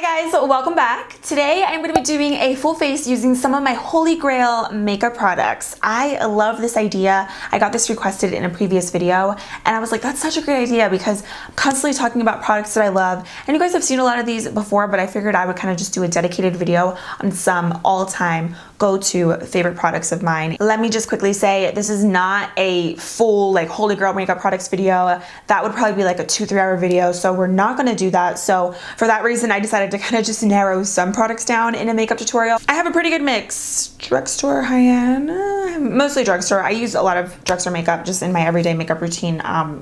Hi guys, welcome back. Today I'm going to be doing a full face using some of my Holy Grail makeup products. I love this idea. I got this requested in a previous video and I was like, that's such a great idea because I'm constantly talking about products that I love. And you guys have seen a lot of these before, but I figured I would kind of just do a dedicated video on some all-time go-to favorite products of mine. Let me just quickly say, this is not a full like Holy Grail makeup products video. That would probably be like a 2-3 hour video. So we're not going to do that. So for that reason, I decided to kind of just narrow some products down in a makeup tutorial. I have a pretty good mix. Drugstore, high-end, mostly drugstore. I use a lot of drugstore makeup just in my everyday makeup routine.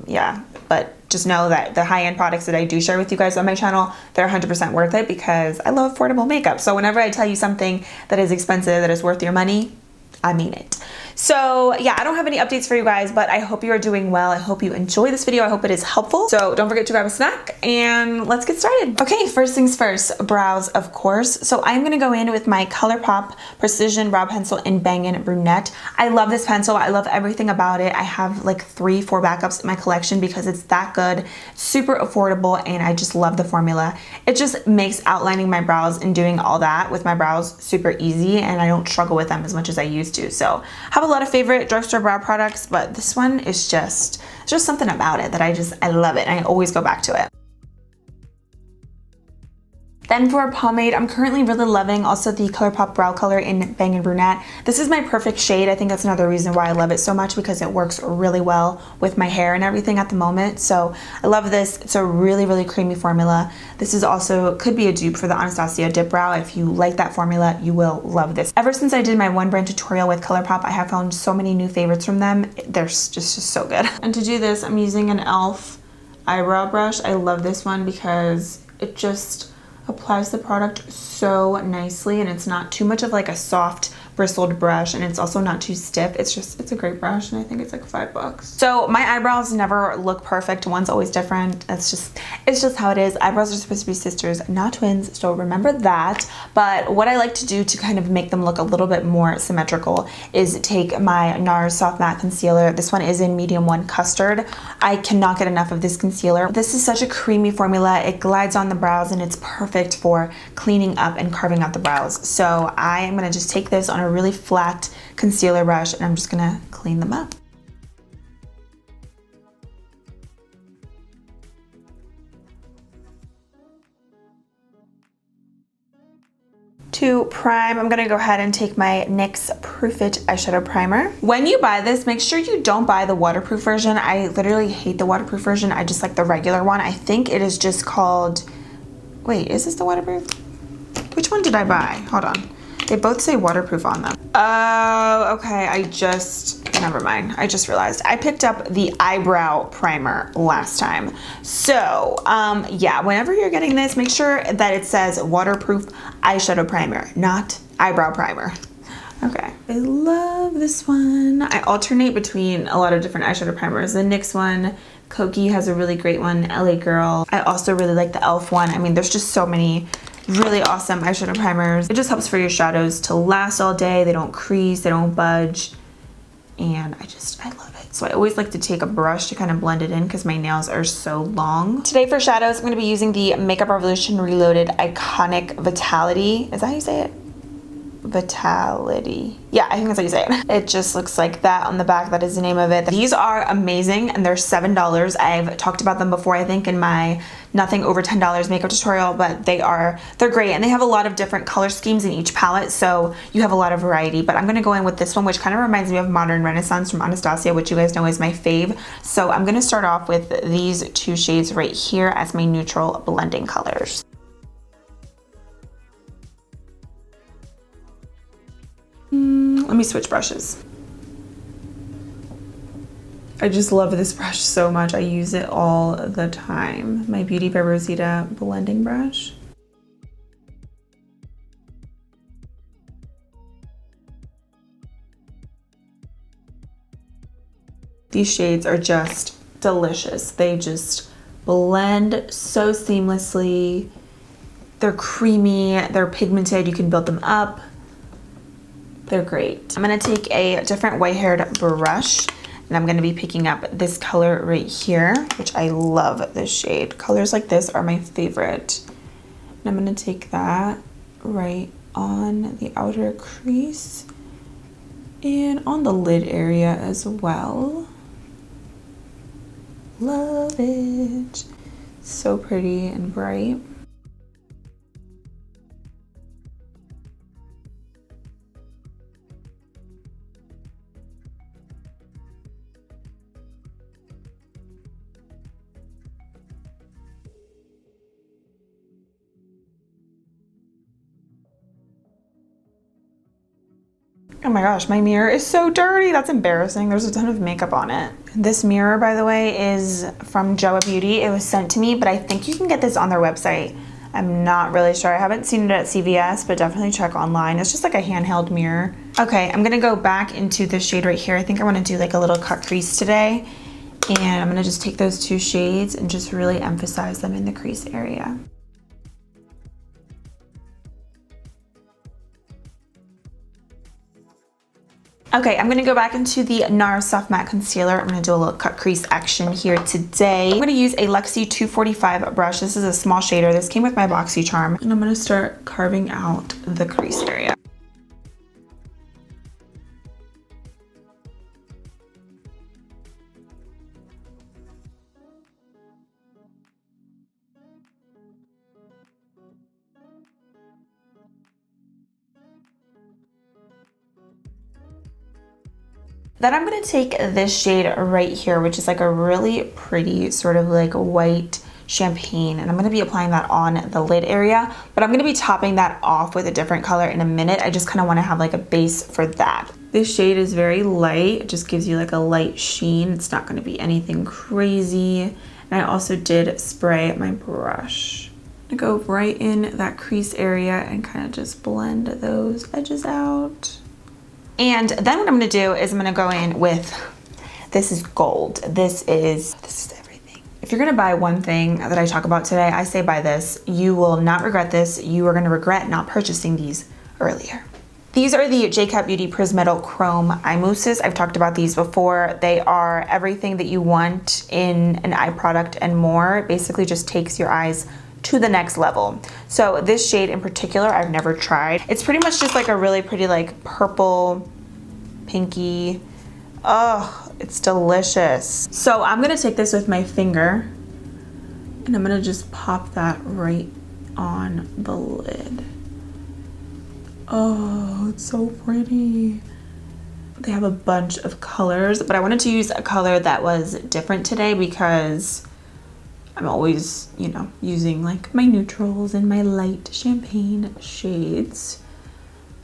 Yeah, but just know that the high-end products that I do share with you guys on my channel, they're 100% worth it because I love affordable makeup. So whenever I tell you something that is expensive, that is worth your money, I mean it. So yeah, I don't have any updates for you guys, but I hope you are doing well. I hope you enjoy this video. I hope it is helpful. So don't forget to grab a snack and let's get started. Okay, first things first, brows, of course. So I'm gonna go in with my ColourPop Precision Brow Pencil in Bangin' Brunette. I love this pencil. I love everything about it. I have like 3-4 backups in my collection because it's that good, super affordable, and I just love the formula. It just makes outlining my brows and doing all that with my brows super easy, and I don't struggle with them as much as I used to. So I have a lot of favorite drugstore brow products, but this one is just something about it that I love it and I always go back to it. Then for a pomade, I'm currently really loving also the ColourPop Brow Color in Bangin' Brunette. This is my perfect shade. I think that's another reason why I love it so much because it works really well with my hair and everything at the moment. So I love this. It's a really, really creamy formula. This is also, could be a dupe for the Anastasia Dip Brow. If you like that formula, you will love this. Ever since I did my one brand tutorial with ColourPop, I have found so many new favorites from them. They're just so good. And to do this, I'm using an e.l.f. eyebrow brush. I love this one because it just applies the product so nicely and it's not too much of like a soft bristled brush, and it's also not too stiff. It's a great brush and I think it's like $5. So my eyebrows never look perfect. One's always different. It's just how it is. Eyebrows are supposed to be sisters, not twins, so remember that. But what I like to do to kind of make them look a little bit more symmetrical is take my NARS Soft Matte Concealer. This one is in medium 1 custard. I cannot get enough of this concealer. This is such a creamy formula. It glides on the brows and it's perfect for cleaning up and carving out the brows. So I am gonna just take this on a really flat concealer brush and I'm just gonna clean them up. To prime, I'm gonna go ahead and take my NYX Proof It eyeshadow primer. When you buy this, make sure you don't buy the waterproof version. I literally hate the waterproof version. I just like the regular one. I think it is just called, wait, is this the waterproof? Which one did I buy? Hold on. They both say waterproof on them. Oh, okay, never mind. I just realized. I picked up the eyebrow primer last time. So, yeah, whenever you're getting this, make sure that it says waterproof eyeshadow primer, not eyebrow primer. Okay, I love this one. I alternate between a lot of different eyeshadow primers. The NYX one, Koki has a really great one, LA Girl. I also really like the e.l.f. one. I mean, there's just so many really awesome eyeshadow primers. It just helps for your shadows to last all day. They don't crease, they don't budge. And I love it. So I always like to take a brush to kind of blend it in because my nails are so long. Today for shadows, I'm going to be using the Makeup Revolution Reloaded Iconic Vitality. Is that how you say it? Vitality. Yeah, I think that's how you say it. It just looks like that on the back. That is the name of it. These are amazing and they're $7. I've talked about them before, I think, in my nothing over $10 makeup tutorial, but they're great and they have a lot of different color schemes in each palette, so you have a lot of variety. But I'm gonna go in with this one, which kind of reminds me of Modern Renaissance from Anastasia, which you guys know is my fave. So I'm gonna start off with these 2 shades right here as my neutral blending colors. Let me switch brushes. I just love this brush so much. I use it all the time. My Beauty by Rosita blending brush. These shades are just delicious. They just blend so seamlessly. They're creamy, they're pigmented, you can build them up. They're great. I'm gonna take a different white-haired brush and I'm gonna be picking up this color right here, which I love this shade. Colors like this are my favorite. And I'm gonna take that right on the outer crease and on the lid area as well. Love it. So pretty and bright. Oh my gosh, my mirror is so dirty. That's embarrassing. There's a ton of makeup on it. This mirror, by the way, is from Joa Beauty. It was sent to me, but I think you can get this on their website. I'm not really sure. I haven't seen it at CVS, but definitely check online. It's just like a handheld mirror. Okay, I'm gonna go back into this shade right here. I think I wanna do like a little cut crease today. And I'm gonna just take those two shades and just really emphasize them in the crease area. Okay, I'm gonna go back into the NARS Soft Matte Concealer. I'm gonna do a little cut crease action here today. I'm gonna use a Luxie 245 brush. This is a small shader. This came with my BoxyCharm. And I'm gonna start carving out the crease area. Then I'm gonna take this shade right here, which is like a really pretty sort of like white champagne, and I'm gonna be applying that on the lid area, but I'm gonna be topping that off with a different color in a minute. I just kind of want to have like a base for that. This shade is very light. It just gives you like a light sheen. It's not gonna be anything crazy. And I also did spray my brush. I'm gonna go right in that crease area and kind of just blend those edges out. And then what I'm gonna do is I'm gonna go in with, this is gold. This is everything. If you're gonna buy one thing that I talk about today, I say buy this. You will not regret this. You are gonna regret not purchasing these earlier. These are the J-Cat Beauty Prismetal Chrome Eye Mousses. I've talked about these before. They are everything that you want in an eye product and more. It basically just takes your eyes to the next level. So this shade in particular, I've never tried. It's pretty much just like a really pretty like purple, pinky. Oh, it's delicious. So I'm gonna take this with my finger and I'm gonna just pop that right on the lid. Oh, it's so pretty. They have a bunch of colors, but I wanted to use a color that was different today because I'm always, you know, using like my neutrals and my light champagne shades.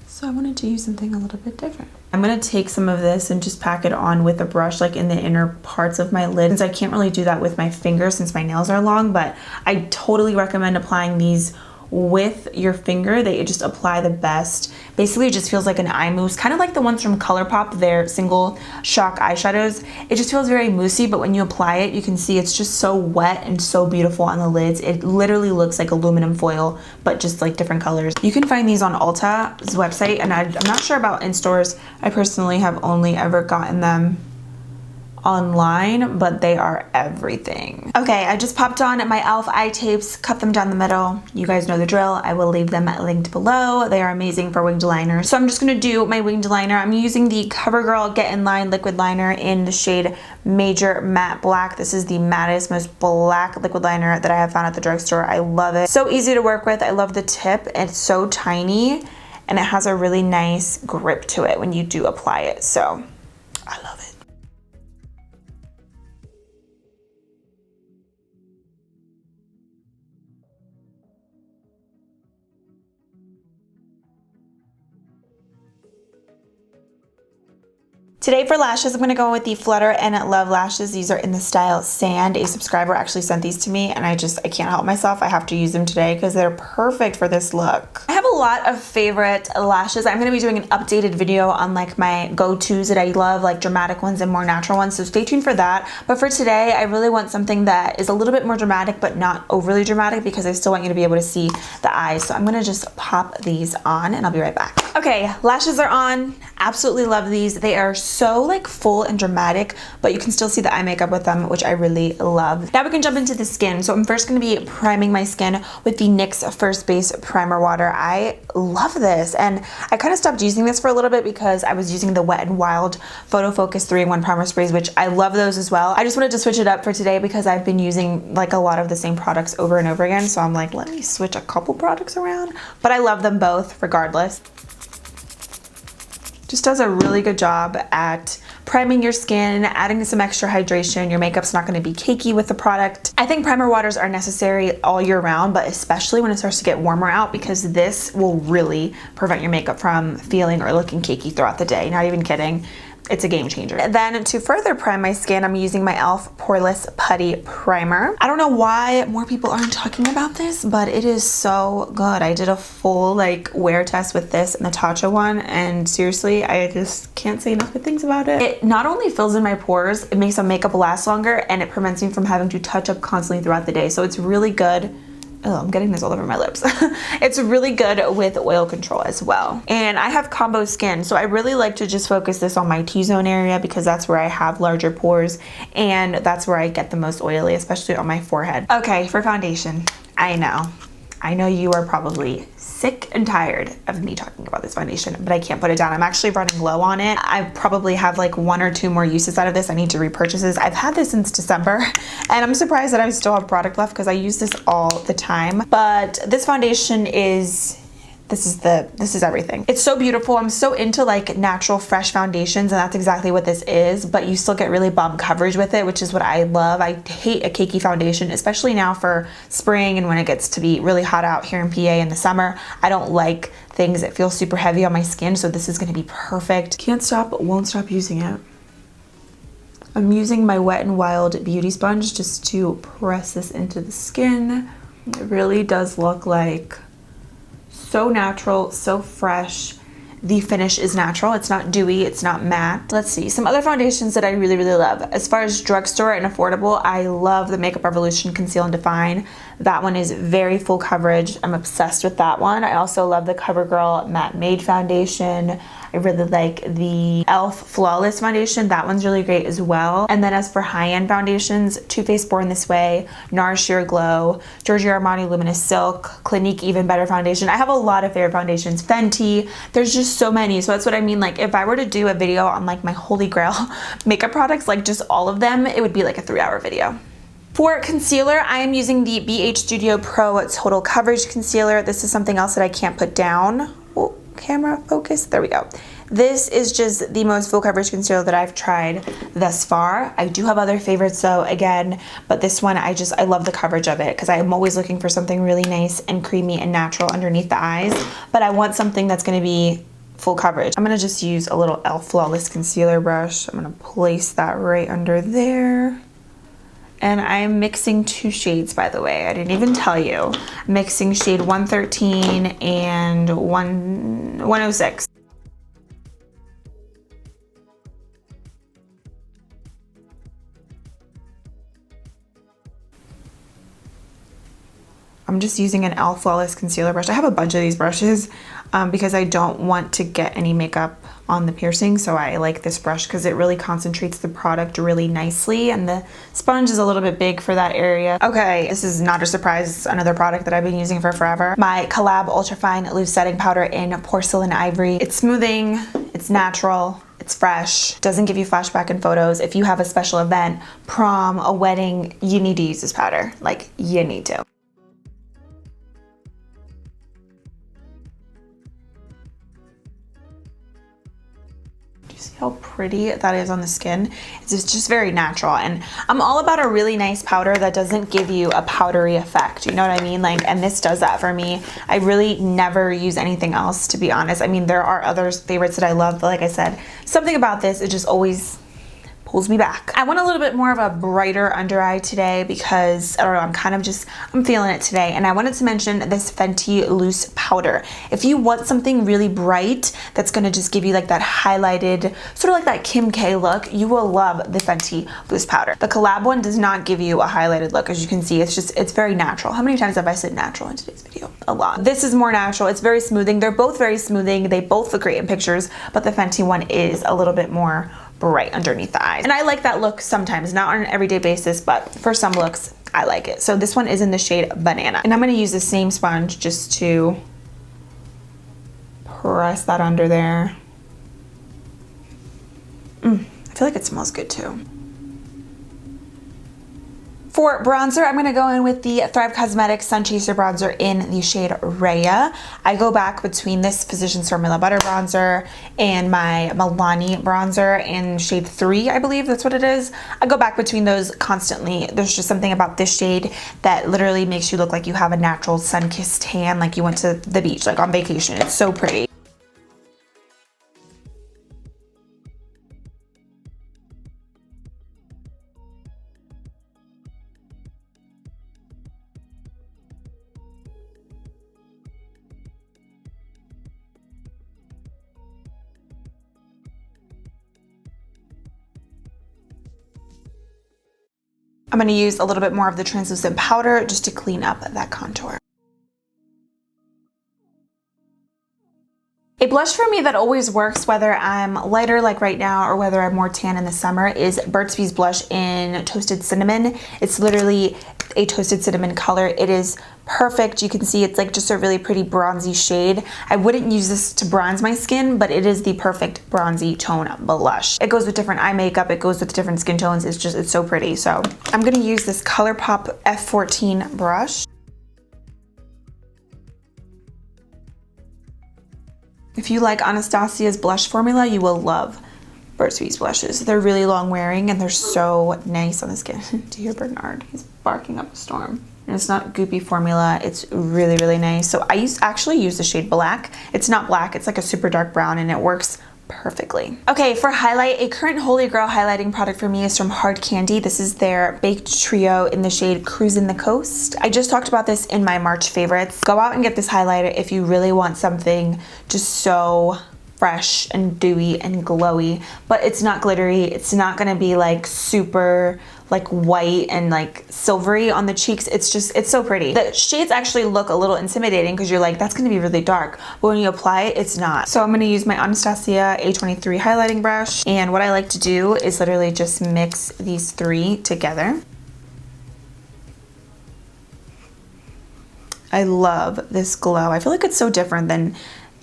So I wanted to use something a little bit different. I'm gonna take some of this and just pack it on with a brush like in the inner parts of my lid. Since I can't really do that with my fingers since my nails are long, but I totally recommend applying these with your finger. They just apply the best. Basically it just feels like an eye mousse, kind of like the ones from ColourPop, their single shock eyeshadows. It just feels very moussey, but when you apply it, you can see it's just so wet and so beautiful on the lids. It literally looks like aluminum foil, but just like different colors. You can find these on Ulta's website, and I'm not sure about in stores. I personally have only ever gotten them online, but they are everything. Okay, I just popped on my e.l.f. eye tapes, cut them down the middle. You guys know the drill. I will leave them linked below. They are amazing for winged liner. So I'm just gonna do my winged liner. I'm using the CoverGirl Get In Line liquid liner in the shade Major Matte Black. This is the mattest, most black liquid liner that I have found at the drugstore. I love it. So easy to work with. I love the tip. It's so tiny and it has a really nice grip to it when you do apply it. So I love it. Today for lashes, I'm gonna go with the Flutter and Love lashes. These are in the style Sand. A subscriber actually sent these to me and I can't help myself. I have to use them today because they're perfect for this look. I have a lot of favorite lashes. I'm gonna be doing an updated video on like my go-tos that I love, like dramatic ones and more natural ones, so stay tuned for that. But for today, I really want something that is a little bit more dramatic but not overly dramatic because I still want you to be able to see the eyes. So I'm gonna just pop these on and I'll be right back. Okay, lashes are on. Absolutely love these. They are so like full and dramatic, but you can still see the eye makeup with them, which I really love. Now we can jump into the skin. So I'm first going to be priming my skin with the NYX First Base Primer Water. I love this, and I kind of stopped using this for a little bit because I was using the Wet n Wild Photo Focus 3-in-1 primer sprays, which I love those as well. I just wanted to switch it up for today because I've been using like a lot of the same products over and over again. So I'm like, let me switch a couple products around, but I love them both regardless. Just does a really good job at priming your skin, adding some extra hydration. Your makeup's not going to be cakey with the product. I think primer waters are necessary all year round, but especially when it starts to get warmer out, because this will really prevent your makeup from feeling or looking cakey throughout the day. Not even kidding. It's a game changer. Then to further prime my skin, I'm using my e.l.f. Poreless Putty Primer. I don't know why more people aren't talking about this, but it is so good. I did a full like wear test with this and the Tatcha one, and seriously, I just can't say enough good things about it. It not only fills in my pores, it makes my makeup last longer, and it prevents me from having to touch up constantly throughout the day. So it's really good. Oh, I'm getting this all over my lips. It's really good with oil control as well. And I have combo skin, so I really like to just focus this on my T-zone area because that's where I have larger pores and that's where I get the most oily, especially on my forehead. Okay, for foundation, I know you are probably sick and tired of me talking about this foundation, but I can't put it down. I'm actually running low on it. I probably have like 1 or 2 more uses out of this. I need to repurchase this. I've had this since December, and I'm surprised that I still have product left because I use this all the time. But this foundation is, this is everything. It's so beautiful. I'm so into like natural fresh foundations, and that's exactly what this is, but you still get really bomb coverage with it, which is what I love. I hate a cakey foundation, especially now for spring and when it gets to be really hot out here in PA in the summer. I don't like things that feel super heavy on my skin, so this is gonna be perfect. Can't stop, won't stop using it. I'm using my Wet n Wild beauty sponge just to press this into the skin. It really does look like so natural, so fresh. The finish is natural. It's not dewy, it's not matte. Let's see, some other foundations that I really, really love. As far as drugstore and affordable, I love the Makeup Revolution Conceal and Define. That one is very full coverage. I'm obsessed with that one. I also love the CoverGirl Matte Made Foundation. I really like the e.l.f. Flawless Foundation. That one's really great as well. And then as for high-end foundations, Too Faced Born This Way, NARS Sheer Glow, Giorgio Armani Luminous Silk, Clinique Even Better Foundation. I have a lot of favorite foundations. Fenty, there's just so many. So that's what I mean. Like if I were to do a video on like my holy grail makeup products, like just all of them, it would be like a 3-hour video. For concealer, I am using the BH Studio Pro Total Coverage Concealer. This is something else that I can't put down. Oh, camera focus, there we go. This is just the most full coverage concealer that I've tried thus far. I do have other favorites though, again, but this one, I love the coverage of it because I'm always looking for something really nice and creamy and natural underneath the eyes, but I want something that's gonna be full coverage. I'm gonna just use a little e.l.f. Flawless Concealer brush. I'm gonna place that right under there. And I'm mixing 2 shades, by the way. I didn't even tell you. I'm mixing shade 113 and 106. I'm just using an e.l.f. Flawless Concealer brush. I have a bunch of these brushes because I don't want to get any makeup on the piercing, so I like this brush because it really concentrates the product really nicely, and the sponge is a little bit big for that area. Okay, this is not a surprise. It's another product that I've been using for forever. My Collab Ultra Fine Loose Setting Powder in Porcelain Ivory. It's smoothing, it's natural, it's fresh, doesn't give you flashback in photos. If you have a special event, prom, a wedding, you need to use this powder. Like, you need to. See how pretty that is on the skin? It's just very natural, and I'm all about a really nice powder that doesn't give you a powdery effect, you know what I mean? Like, and this does that for me. I really never use anything else, to be honest. I mean, there are other favorites that I love, but like I said, something about this, it just always pulls me back. I want a little bit more of a brighter under eye today because, I don't know, I'm feeling it today. And I wanted to mention this Fenty loose powder. If you want something really bright that's gonna just give you like that highlighted, sort of like that Kim K look, you will love the Fenty loose powder. The collab one does not give you a highlighted look. As you can see, it's very natural. How many times have I said natural in today's video? A lot. This is more natural. It's very smoothing. They're both very smoothing. They both look great in pictures, but the Fenty one is a little bit more bright underneath the eyes. And I like that look sometimes, not on an everyday basis, but for some looks, I like it. So this one is in the shade Banana. And I'm gonna use the same sponge just to press that under there. I feel like it smells good too. For bronzer, I'm gonna go in with the Thrive Cosmetics Sun Chaser Bronzer in the shade Raya. I go back between this Physicians Formula Butter Bronzer and my Milani Bronzer in shade 3, I believe that's what it is. I go back between those constantly. There's just something about this shade that literally makes you look like you have a natural sun-kissed tan, like you went to the beach, like on vacation. It's so pretty. I'm gonna use a little bit more of the translucent powder just to clean up that contour. A blush for me that always works whether I'm lighter like right now or whether I'm more tan in the summer is Burt's Bees blush in Toasted Cinnamon. It's literally a toasted cinnamon color. It is perfect. You can see it's like just a really pretty bronzy shade. I wouldn't use this to bronze my skin, but it is the perfect bronzy tone blush. It goes with different eye makeup. It goes with different skin tones. It's so pretty. So I'm gonna use this ColourPop F14 brush. If you like Anastasia's blush formula, you will love Burt's Bees blushes. They're really long wearing and they're so nice on the skin. Do you hear Bernard? He's barking up a storm. And it's not goopy formula. It's really, really nice. So I actually use the shade Black. It's not black, it's like a super dark brown and it works perfectly. Okay, for highlight, a current Holy Grail highlighting product for me is from Hard Candy. This is their Baked Trio in the shade Cruisin' the Coast. I just talked about this in my March favorites. Go out and get this highlighter if you really want something just so fresh and dewy and glowy, but it's not glittery. It's not gonna be like super like white and like silvery on the cheeks. It's so pretty. The shades actually look a little intimidating because you're like, that's gonna be really dark, but when you apply it, it's not. So I'm gonna use my Anastasia A23 highlighting brush, and what I like to do is literally just mix these three together. I love this glow. I feel like it's so different than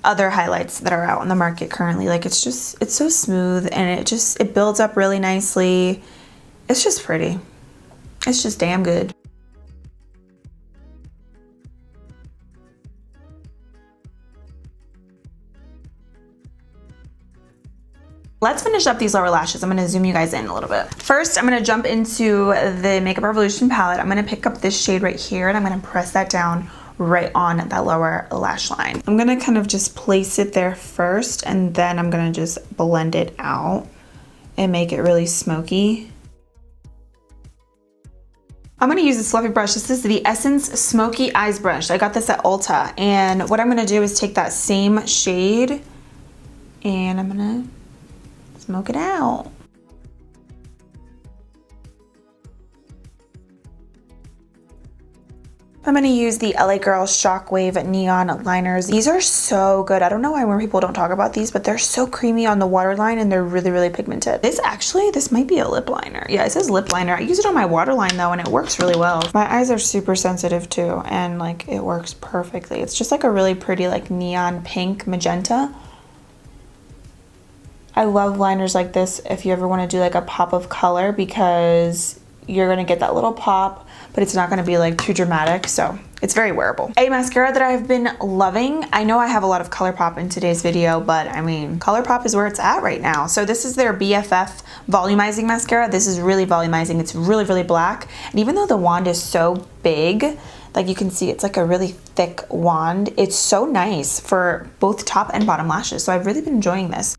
other highlights that are out on the market currently. Like it's so smooth and it builds up really nicely. It's just pretty. It's just damn good. Let's finish up these lower lashes. I'm gonna zoom you guys in a little bit. First, I'm gonna jump into the Makeup Revolution palette. I'm gonna pick up this shade right here and I'm gonna press that down right on that lower lash line. I'm gonna kind of just place it there first and then I'm gonna just blend it out and make it really smoky. I'm gonna use this fluffy brush. This is the Essence Smoky Eyes brush. I got this at Ulta, and what I'm gonna do is take that same shade and I'm gonna smoke it out. I'm gonna use the LA Girl Shockwave Neon Liners. These are so good. I don't know why more people don't talk about these, but they're so creamy on the waterline and they're really, really pigmented. This might be a lip liner. Yeah, it says lip liner. I use it on my waterline though, and it works really well. My eyes are super sensitive too, and like it works perfectly. It's just like a really pretty like neon pink magenta. I love liners like this if you ever wanna do like a pop of color, because you're gonna get that little pop, but it's not gonna be like too dramatic, so it's very wearable. A mascara that I've been loving, I know I have a lot of ColourPop in today's video, but I mean, ColourPop is where it's at right now. So this is their BFF Volumizing Mascara. This is really volumizing. It's really, really black. And even though the wand is so big, like you can see, it's like a really thick wand. It's so nice for both top and bottom lashes. So I've really been enjoying this.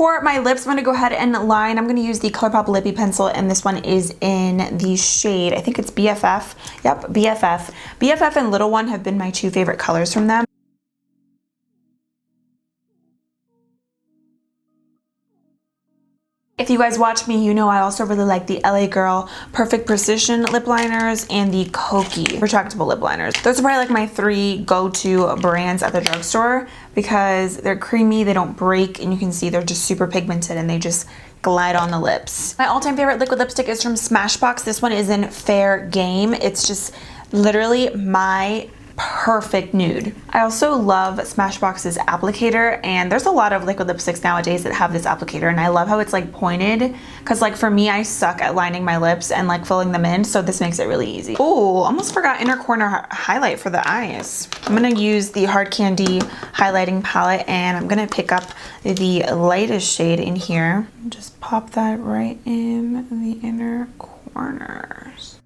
For my lips, I'm gonna go ahead and line. I'm gonna use the ColourPop Lippy Pencil, and this one is in the shade, I think it's BFF. Yep, BFF. BFF and Little One have been my two favorite colors from them. If you guys watch me, you know I also really like the LA Girl Perfect Precision lip liners and the Koki retractable lip liners. Those are probably like my three go-to brands at the drugstore because they're creamy, they don't break, and you can see they're just super pigmented and they just glide on the lips. My all-time favorite liquid lipstick is from Smashbox. This one is in Fair Game. It's just literally my perfect nude. I also love Smashbox's applicator, and there's a lot of liquid lipsticks nowadays that have this applicator, and I love how it's like pointed because like for me, I suck at lining my lips and like filling them in, so this makes it really easy. Oh, almost forgot inner corner highlight for the eyes. I'm gonna use the Hard Candy highlighting palette, and I'm gonna pick up the lightest shade in here. Just pop that right in the inner corners.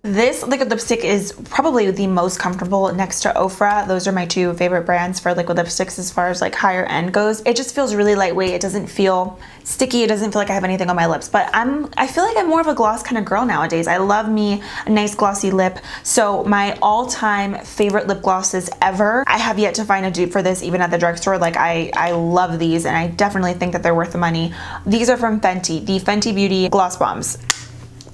This liquid lipstick is probably the most comfortable next to Ofra. Those are my two favorite brands for liquid lipsticks as far as like higher end goes. It just feels really lightweight. It doesn't feel sticky. It doesn't feel like I have anything on my lips, but I feel like I'm more of a gloss kind of girl nowadays. I love me a nice glossy lip. So my all-time favorite lip glosses ever, I have yet to find a dupe for this even at the drugstore. Like I love these, and I definitely think that they're worth the money. These are from Fenty, the Fenty Beauty Gloss Bombs.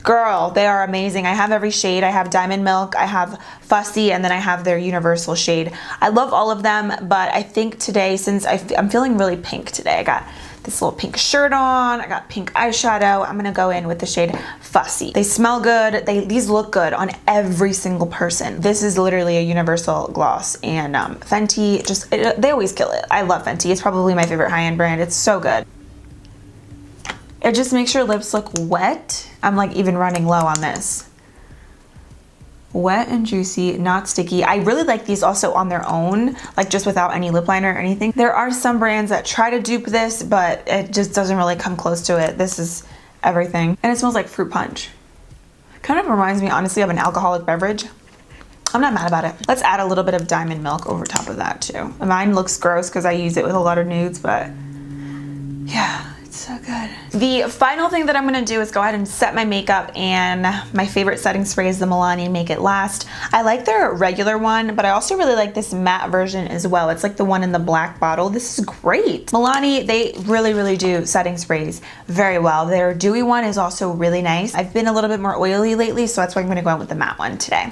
Girl, they are amazing. I have every shade. I have Diamond Milk, I have Fussy, and then I have their universal shade. I love all of them, but I think today, since I'm feeling really pink today, I got this little pink shirt on, I got pink eyeshadow, I'm gonna go in with the shade Fussy. They smell good, these look good on every single person. This is literally a universal gloss, and Fenty, they always kill it. I love Fenty. It's probably my favorite high-end brand. It's so good. It just makes your lips look wet. I'm like even running low on this. Wet and juicy, not sticky. I really like these also on their own, like just without any lip liner or anything. There are some brands that try to dupe this, but it just doesn't really come close to it. This is everything. And it smells like fruit punch. Kind of reminds me, honestly, of an alcoholic beverage. I'm not mad about it. Let's add a little bit of Diamond Milk over top of that too. Mine looks gross because I use it with a lot of nudes, but yeah. So good. The final thing that I'm gonna do is go ahead and set my makeup, and my favorite setting spray is the Milani Make It Last. I like their regular one, but I also really like this matte version as well. It's like the one in the black bottle. This is great. Milani, they really do setting sprays very well. Their dewy one is also really nice. I've been a little bit more oily lately, so that's why I'm gonna go out with the matte one today.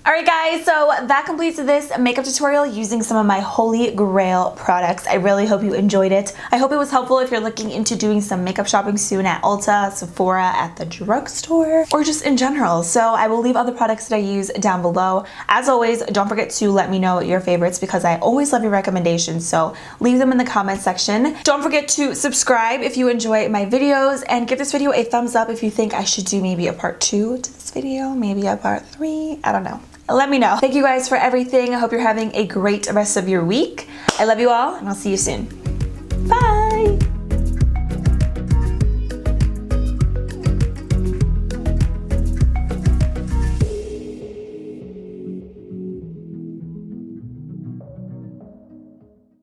Alright guys, so that completes this makeup tutorial using some of my Holy Grail products. I really hope you enjoyed it. I hope it was helpful if you're looking into doing some makeup shopping soon at Ulta, Sephora, at the drugstore, or just in general. So I will leave other products that I use down below. As always, don't forget to let me know your favorites because I always love your recommendations, so leave them in the comment section. Don't forget to subscribe if you enjoy my videos, and give this video a thumbs up if you think I should do maybe a part 2 to this video, maybe a part 3, I don't know. Let me know. Thank you guys for everything. I hope you're having a great rest of your week. I love you all, and I'll see you soon.